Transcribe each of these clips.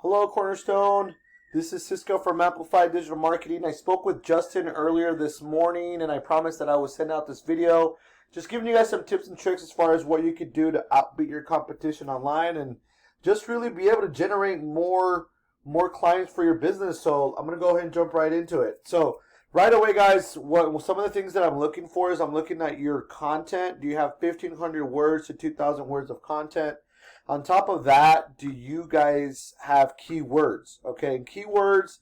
Hello, Cornerstone. This is Sisco from Amplified Digital Marketing. I spoke with Justin earlier this morning, and I promised that I would send out this video just giving you guys some tips and tricks as far as what you could do to outbeat your competition online and just really be able to generate more clients for your business. So I'm going to go ahead and jump right into it. So right away, guys, some of the things that I'm looking for is I'm looking at your content. Do you have 1,500 words to 2,000 words of content? On top of that, do you guys have keywords? Okay, and keywords,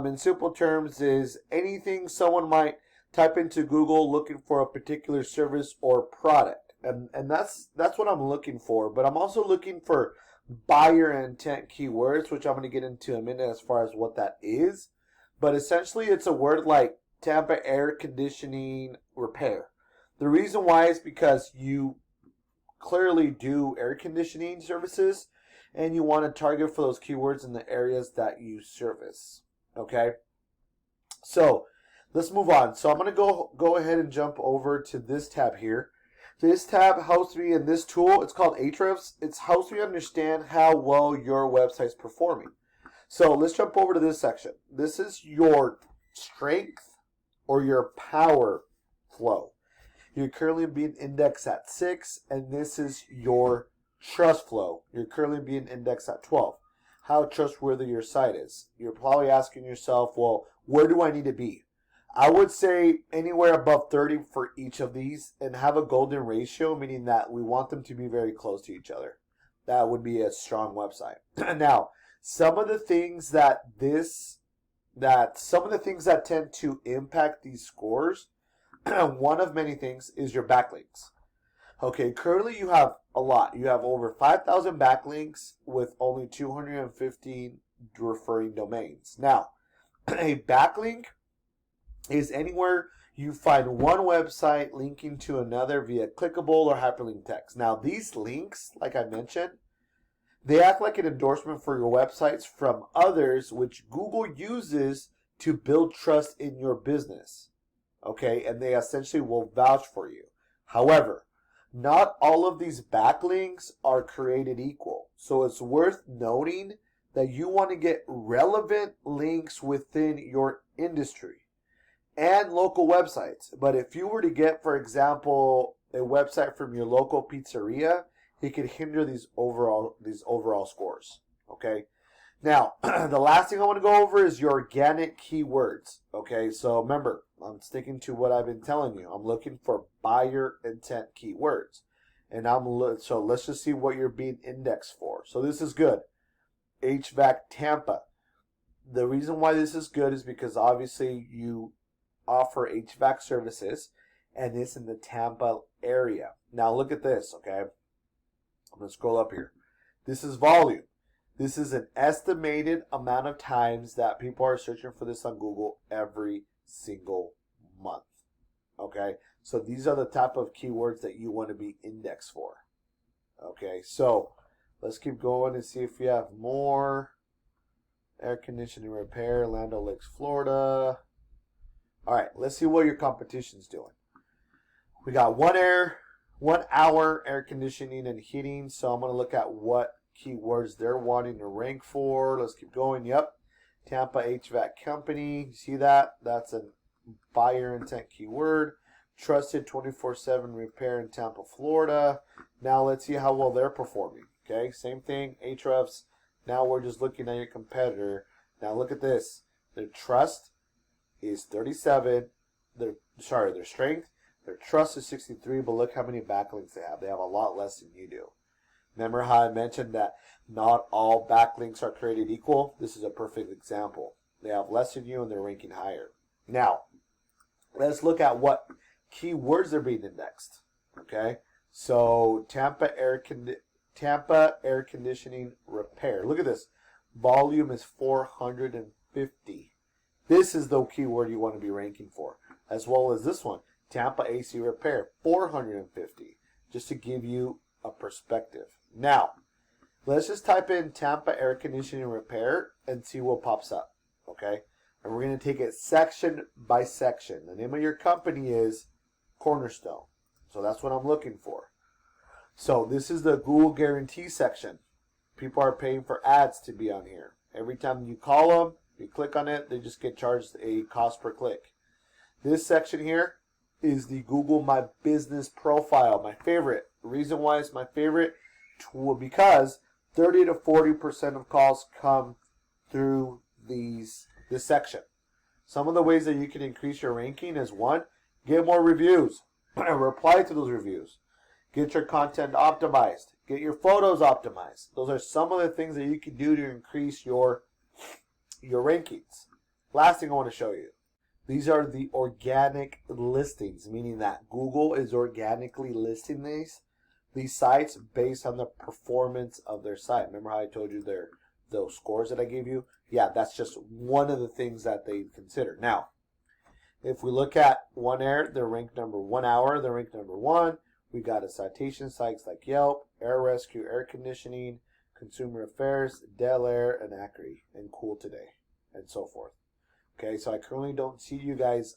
in simple terms, is anything someone might type into Google looking for a particular service or product, and that's what I'm looking for. But I'm also looking for buyer intent keywords, which I'm going to get into in a minute as far as what that is. But essentially, it's a word like Tampa air conditioning repair. The reason why is because you clearly do air conditioning services and you want to target for those keywords in the areas that you service. Okay, so let's move on. So I'm going to go ahead and jump over to this tab here. This tab helps me in this tool. It's called Ahrefs. It helps me understand how well your website's performing. So let's jump over to this section. This is your strength or your power flow. You're currently being indexed at 6, and this is your trust flow. You're currently being indexed at 12. How trustworthy your site is. You're probably asking yourself, well, where do I need to be? I would say anywhere above 30 for each of these, and have a golden ratio, meaning that we want them to be very close to each other. That would be a strong website. Now, some of the things that tend to impact these scores, one of many things, is your backlinks. Okay, currently you have a lot. You have over 5,000 backlinks with only 215 referring domains. Now, a backlink is anywhere you find one website linking to another via clickable or hyperlink text. Now, these links, like I mentioned, they act like an endorsement for your websites from others, which Google uses to build trust in your business. Okay, and they essentially will vouch for you. However, not all of these backlinks are created equal. So it's worth noting that you want to get relevant links within your industry and local websites. But if you were to get, for example, a website from your local pizzeria, it could hinder these overall scores. Okay. Now, the last thing I want to go over is your organic keywords. Okay, so remember, I'm sticking to what I've been telling you. I'm looking for buyer intent keywords. And so let's just see what you're being indexed for. So this is good. HVAC Tampa. The reason why this is good is because obviously you offer HVAC services and it's in the Tampa area. Now look at this, okay? I'm going to scroll up here. This is volume. This is an estimated amount of times that people are searching for this on Google every single month. Okay, so these are the type of keywords that you want to be indexed for. Okay, so let's keep going and see if we have more. Air conditioning repair, Lando Lakes, Florida. All right, let's see what your competition's doing. We got 1 hour air conditioning and heating. So I'm going to look at what keywords they're wanting to rank for. Let's keep going. Yep. Tampa HVAC company. You see that? That's a buyer intent keyword. Trusted 24/7 repair in Tampa, Florida. Now let's see how well they're performing. Okay, same thing. Ahrefs. Now we're just looking at your competitor. Now look at this. Their trust is 37. Their strength. Their trust is 63, but look how many backlinks they have. They have a lot less than you do. Remember how I mentioned that not all backlinks are created equal? This is a perfect example. They have less than you and they're ranking higher. Now, let's look at what keywords are being indexed. Okay, so Tampa air conditioning repair. Look at this. Volume is 450. This is the keyword you want to be ranking for, as well as this one, Tampa AC repair, 450. Just to give you a perspective. Now, let's just type in Tampa air conditioning repair and see what pops up. Okay, and we're going to take it section by section. The name of your company is Cornerstone. So that's what I'm looking for. So this is the Google guarantee section. People are paying for ads to be on here. Every time you call them, you click on it, they just get charged a cost per click. This section here is the Google My Business Profile, my favorite. The reason why it's my favorite, because 30 to 40% of calls come through this section. Some of the ways that you can increase your ranking is, one, get more reviews, reply to those reviews, get your content optimized, get your photos optimized. Those are some of the things that you can do to increase your rankings. Last thing I want to show you. These are the organic listings, meaning that Google is organically listing these sites based on the performance of their site. Remember how I told you those scores that I gave you? Yeah, that's just one of the things that they consider. Now, if we look at One Air, they're ranked number 1 hour, they're ranked number 1. We got a citation sites like Yelp, Air Rescue, Air Conditioning, Consumer Affairs, Del Air, and Acri, and Cool Today, and so forth. Okay, so I currently don't see you guys.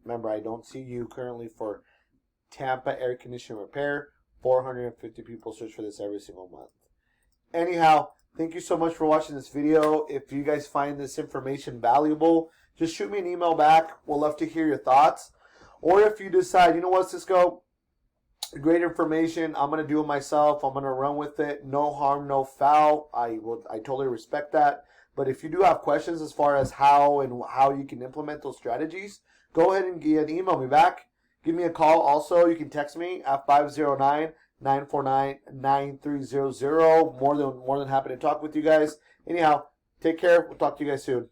Remember, I don't see you currently for Tampa air conditioning repair. 450 people search for this every single month. Anyhow, thank you so much for watching this video. If you guys find this information valuable, just shoot me an email back. We'll love to hear your thoughts. Or if you decide, you know what, Sisco, great information, I'm going to do it myself, I'm going to run with it, no harm, no foul, I totally respect that. But if you do have questions as far as how you can implement those strategies, go ahead and email me back. Give me a call also. You can text me at 509-949-9300. More than happy to talk with you guys. Anyhow, take care. We'll talk to you guys soon.